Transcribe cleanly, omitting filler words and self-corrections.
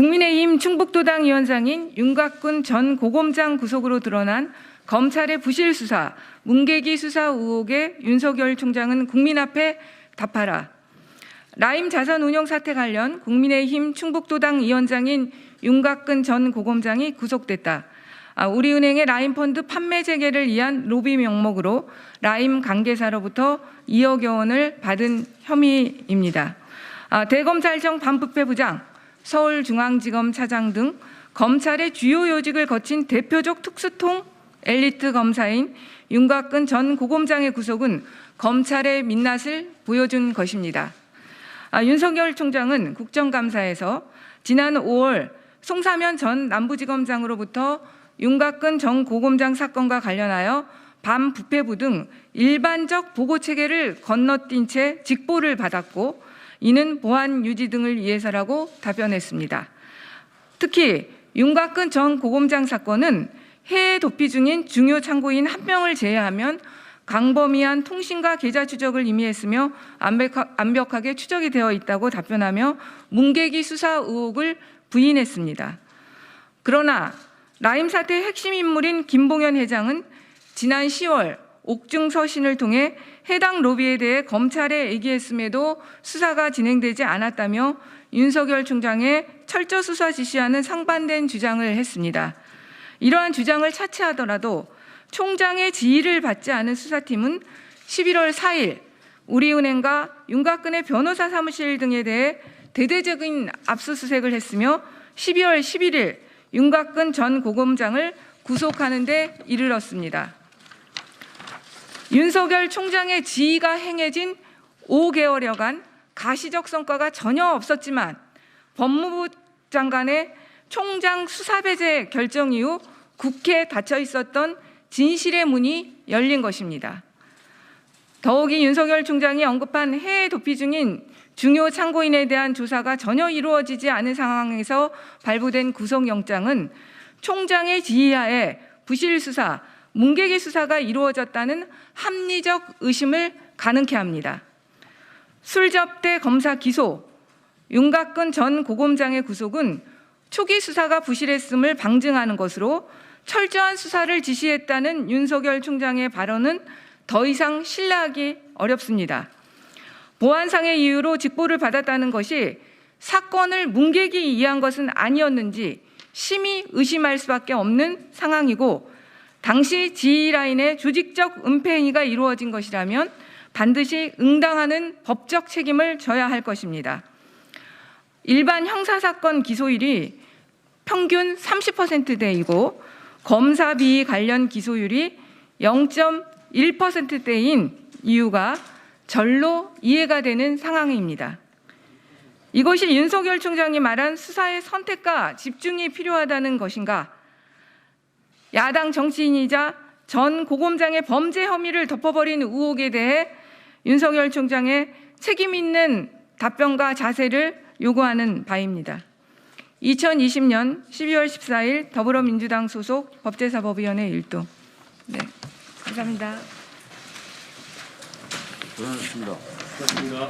국민의힘 충북도당 위원장인 윤곽근 전 고검장 구속으로 드러난 검찰의 부실 수사, 문계기 수사 의혹에 윤석열 총장은 국민 앞에 답하라. 라임 자산운용 사태 관련 국민의힘 충북도당 위원장인 윤곽근 전 고검장이 구속됐다. 우리은행의 라임펀드 판매 재개를 위한 로비 명목으로 라임 관계사로부터 2억여 원을 받은 혐의입니다. 대검찰청 반부패 부장, 서울중앙지검 차장 등 검찰의 주요 요직을 거친 대표적 특수통 엘리트 검사인 윤곽근 전 고검장의 구속은 검찰의 민낯을 보여준 것입니다. 윤석열 총장은 국정감사에서 지난 5월 송사면 전 남부지검장으로부터 윤곽근 전 고검장 사건과 관련하여 반부패부 등 일반적 보고체계를 건너뛴 채 직보를 받았고 이는 보안 유지 등을 위해서라고 답변했습니다. 특히 윤곽근 전 고검장 사건은 해외 도피 중인 중요 참고인 1명을 제외하면 광범위한 통신과 계좌 추적을 의미했으며 완벽하게 추적이 되어 있다고 답변하며 문계기 수사 의혹을 부인했습니다. 그러나 라임 사태의 핵심 인물인 김봉현 회장은 지난 10월 옥중 서신을 통해 해당 로비에 대해 검찰에 얘기했음에도 수사가 진행되지 않았다며 윤석열 총장의 철저 수사 지시와는 상반된 주장을 했습니다. 이러한 주장을 차치하더라도 총장의 지휘를 받지 않은 수사팀은 11월 4일 우리은행과 윤곽근의 변호사 사무실 등에 대해 대대적인 압수수색을 했으며 12월 11일 윤곽근 전 고검장을 구속하는 데 이르렀습니다. 윤석열 총장의 지휘가 행해진 5개월여간 가시적 성과가 전혀 없었지만 법무부 장관의 총장 수사 배제 결정 이후 국회에 닫혀 있었던 진실의 문이 열린 것입니다. 더욱이 윤석열 총장이 언급한 해외 도피 중인 중요 참고인에 대한 조사가 전혀 이루어지지 않은 상황에서 발부된 구속영장은 총장의 지휘하에 부실 수사, 문계기 수사가 이루어졌다는 합리적 의심을 가능케 합니다. 술접대 검사 기소, 윤곽근 전 고검장의 구속은 초기 수사가 부실했음을 방증하는 것으로 철저한 수사를 지시했다는 윤석열 총장의 발언은 더 이상 신뢰하기 어렵습니다. 보안상의 이유로 직보를 받았다는 것이 사건을 문계기 위한 것은 아니었는지 심히 의심할 수밖에 없는 상황이고 당시 지휘라인의 조직적 은폐 행위가 이루어진 것이라면 반드시 응당하는 법적 책임을 져야 할 것입니다. 일반 형사사건 기소율이 평균 30%대이고 검사 비위 관련 기소율이 0.1%대인 이유가 절로 이해가 되는 상황입니다. 이것이 윤석열 총장이 말한 수사의 선택과 집중이 필요하다는 것인가? 야당 정치인이자 전 고검장의 범죄 혐의를 덮어버린 의혹에 대해 윤석열 총장의 책임 있는 답변과 자세를 요구하는 바입니다. 2020년 12월 14일 더불어민주당 소속 법제사법위원회 1도. 네, 감사합니다. 고생하셨습니다. 고맙습니다.